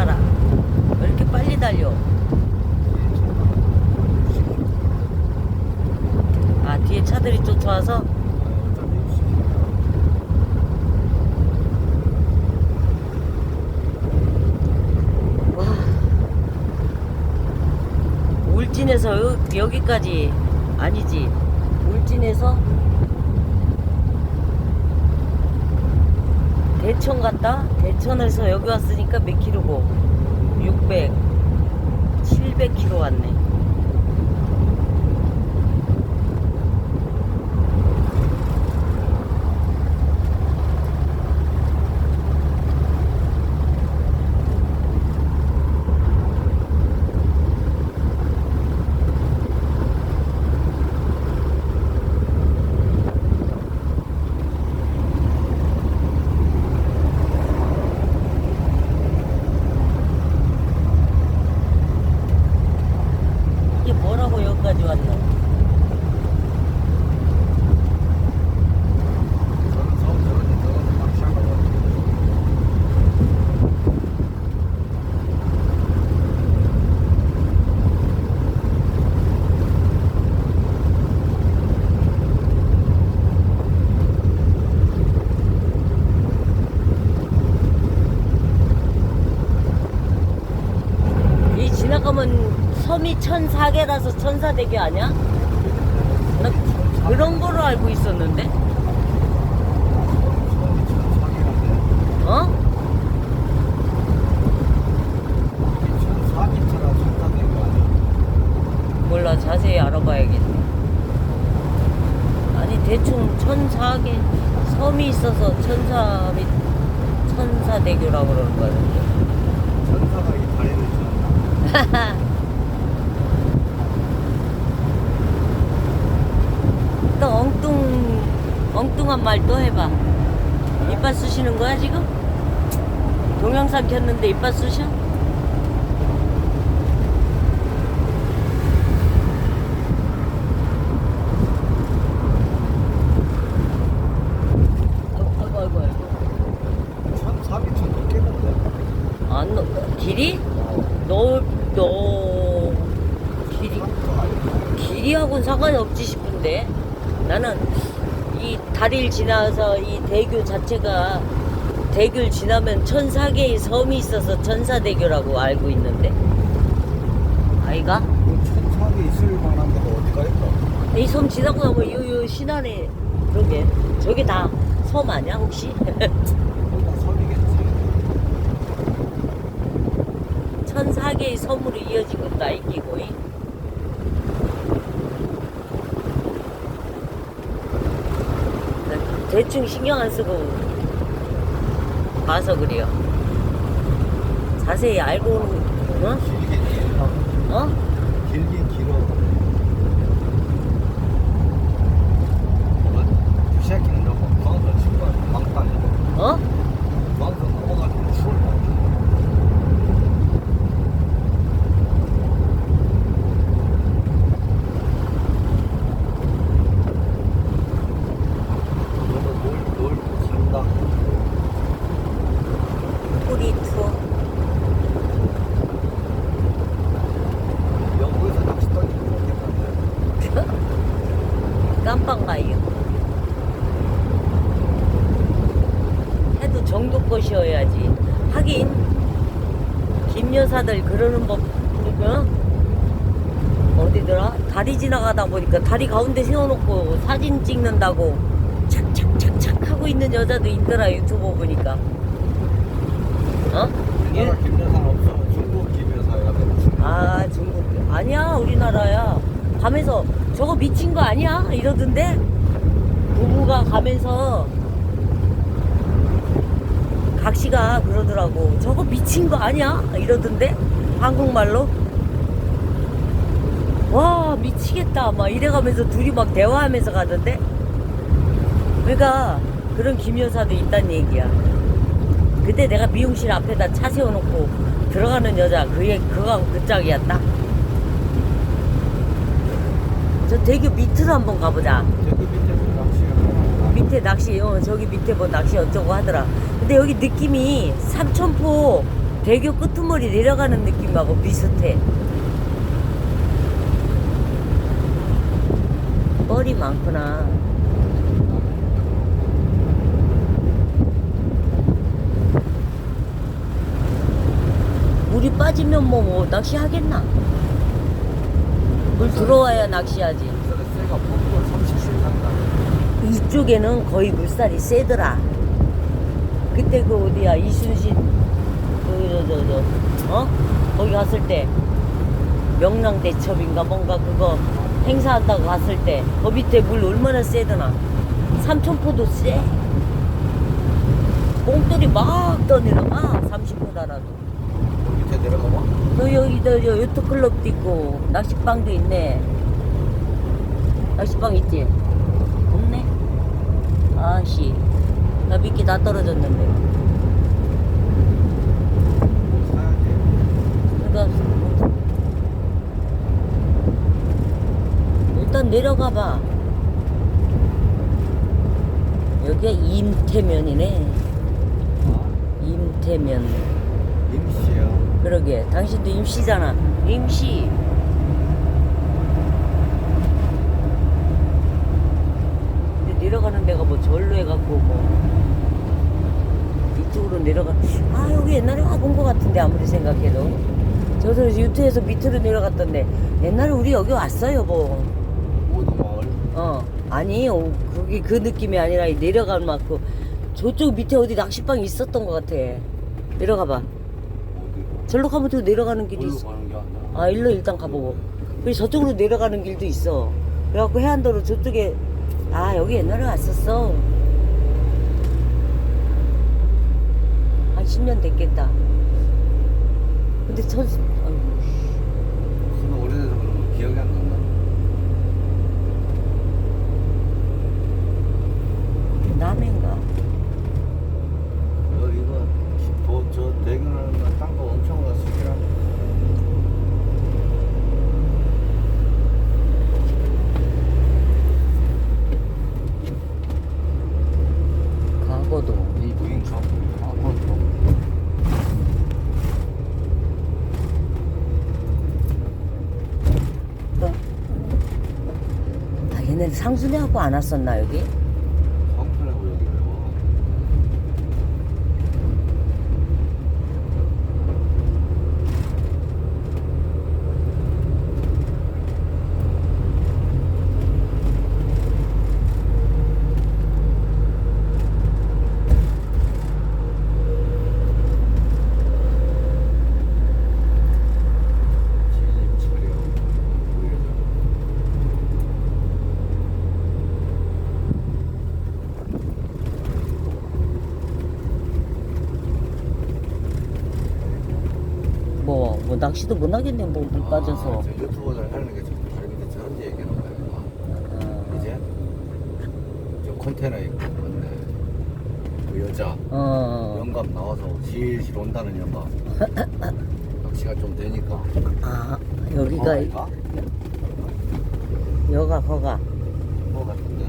가라. 왜 이렇게 빨리 달려? 아, 뒤에 차들이 쫓아와서? 와, 울진에서 여기까지 아니지. 울진에서 대천 갔다 대천에서 여기 왔으니까 몇 킬로고? 600, 700km 왔네. 이게 뭐라고 여기까지 왔노? 이 지나가면 섬이 1004개라서 천사대교 아니야? 나 그런 거로 알고 있었는데? 어? 몰라, 자세히 알아봐야겠네. 아니, 대충 1004개 섬이 있어서 천사대교라고 그러는 거였는데. 천사가 이 다리를 쳤나? 또 엉뚱한 말 또 해봐. 이빨 쑤시는 거야 지금? 동영상 켰는데 이빨 쑤셔? 아이고. 1400 넘겠는데? 안 길이? 너 길이하고는 상관이 없지 싶은데 나는 이 다리를 지나서 이 대교 자체가 대교를 지나면 1004개의 섬이 있어서 천사대교라고 알고 있는데 아이가? 천사가 있을 만한 데가 어디가 있어? 이 섬 지나고 나면 요 신안에 그러게 저게 다 섬 아니야 혹시? 거기가 섬이겠지. 1004개의 섬으로 이어진 것도 아이끼고 대충 신경 안 쓰고 봐서 그래요. 자세히 알고 어? 길긴 길어. 어? 길긴 길어. 이 새끼는 너무 광선 친구야. 광탄이. 어? 광선 넘어가지고 추월 먹는 놀 산다. 꼬리 투어. 영국에서 낚시 떠니는 모르겠는데. 깜빡 가요. 해도 정도껏이어야지. 하긴 김 여사들 그러는 법 보면 어디더라? 다리 지나가다 보니까 다리 가운데 세워놓고 사진 찍는다고 착착착착 하고 있는 여자도 있더라 유튜브 보니까. 어? 우리나라 김여사는 없어. 중국 김여사야. 아 중국 아니야 우리나라야. 가면서 저거 미친 거 아니야? 이러던데 부부가 가면서 각시가 그러더라고. 저거 미친 거 아니야? 이러던데 한국말로. 와 미치겠다 막 이래가면서 둘이 막 대화하면서 가던데. 그러니까 그런 김여사도 있단 얘기야. 그때 내가 미용실 앞에다 차 세워놓고 들어가는 여자 그거하고 그 짝이었다. 저 대교 밑으로 한번 가보자. 저기 밑에 낚시가 밑에 낚시 저기 밑에 뭐 낚시 어쩌고 하더라. 근데 여기 느낌이 삼천포 대교 끄트머리 내려가는 느낌하고 비슷해. 뻘이 많구나. 물이 빠지면 뭐 낚시하겠나? 물 들어와야 낚시하지. 쇠가 폭풍 30cm 한다. 이쪽에는 거의 물살이 세더라. 그때 그 어디야 이순신 거기 갔을 때 명랑대첩인가 뭔가 그거 행사한다고 갔을 때 그 밑에 물 얼마나 세더나. 삼천포도 세. 뽕돌이 막 떠내려가 30분 달아도. 밑에 내려가 봐. 너 여기도 요트클럽도 있고 낚시방도 있네. 낚시방 있지? 없네. 아씨 나 미끼 다 떨어졌는데. 사야지. 그러니까 일단 내려가 봐. 여기가 임태면이네. 임태면. 임시야. 그러게 당신도 임시잖아. 임시. 근데 내려가는 데가 뭐 절로 해갖고 뭐 이쪽으로 내려가. 아 여기 옛날에 와본 것 같은데 아무리 생각해도. 저도 유튜브에서 밑으로 내려갔던데 옛날에 우리 여기 왔어요 뭐. 오두마을. 아니 그게 그 느낌이 아니라 내려가는 만큼 저쪽 밑에 어디 낚시방이 있었던 것 같아. 내려가 봐. 어디로? 절로 가면 또 내려가는 길이 어디로 있어. 가는 게 아니라. 아 일로 일단 가보고. 그리고 저쪽으로 내려가는 길도 있어. 그래갖고 해안도로 저쪽에 아 여기 옛날에 왔었어. 한 10년 됐겠다. 근데 저 무슨 오래돼서 그런 거 기억이 안 난다. 남해인가? 이거 저 대교라는 건 땅도 엄청 갔으니까. 과거도 이 부인 가고. 아 얘네 상순이하고 안 왔었나 여기? 성편하고 여기 왜 와? 진입 차려. 뭐 낚시도 못 하겠네 뭐 물 빠져서. 저 유튜버들 하는 게 다리 밑에 저런 데 얘기하는 거야. 아, 이제 저 컨테이너 있고 맞네. 그 여자 영감 나와서 질질 온다는 영감. 낚시가 좀 되니까. 아 여기가 거기가? 여가 거가. 뭐 같은데?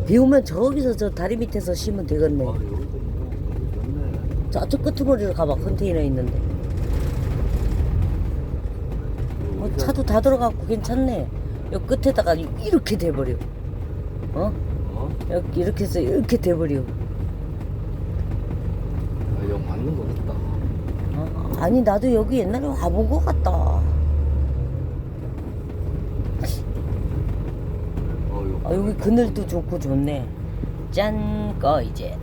비 오면 저기서 저 다리 밑에서 쉬면 되겠네. 여기도 뭐 좋네. 저쪽 끄트머리로 가봐. 컨테이너 있는데. 차도 다 들어가고 괜찮네. 여기 끝에다가 이렇게 돼버려. 여기 이렇게 해서 이렇게 돼버려. 이거 맞는 거 같다. 아니 나도 여기 옛날에 와본 것 같다. 이거 아, 여기 그늘도 좋고 좋네. 짠, 꺼 이제.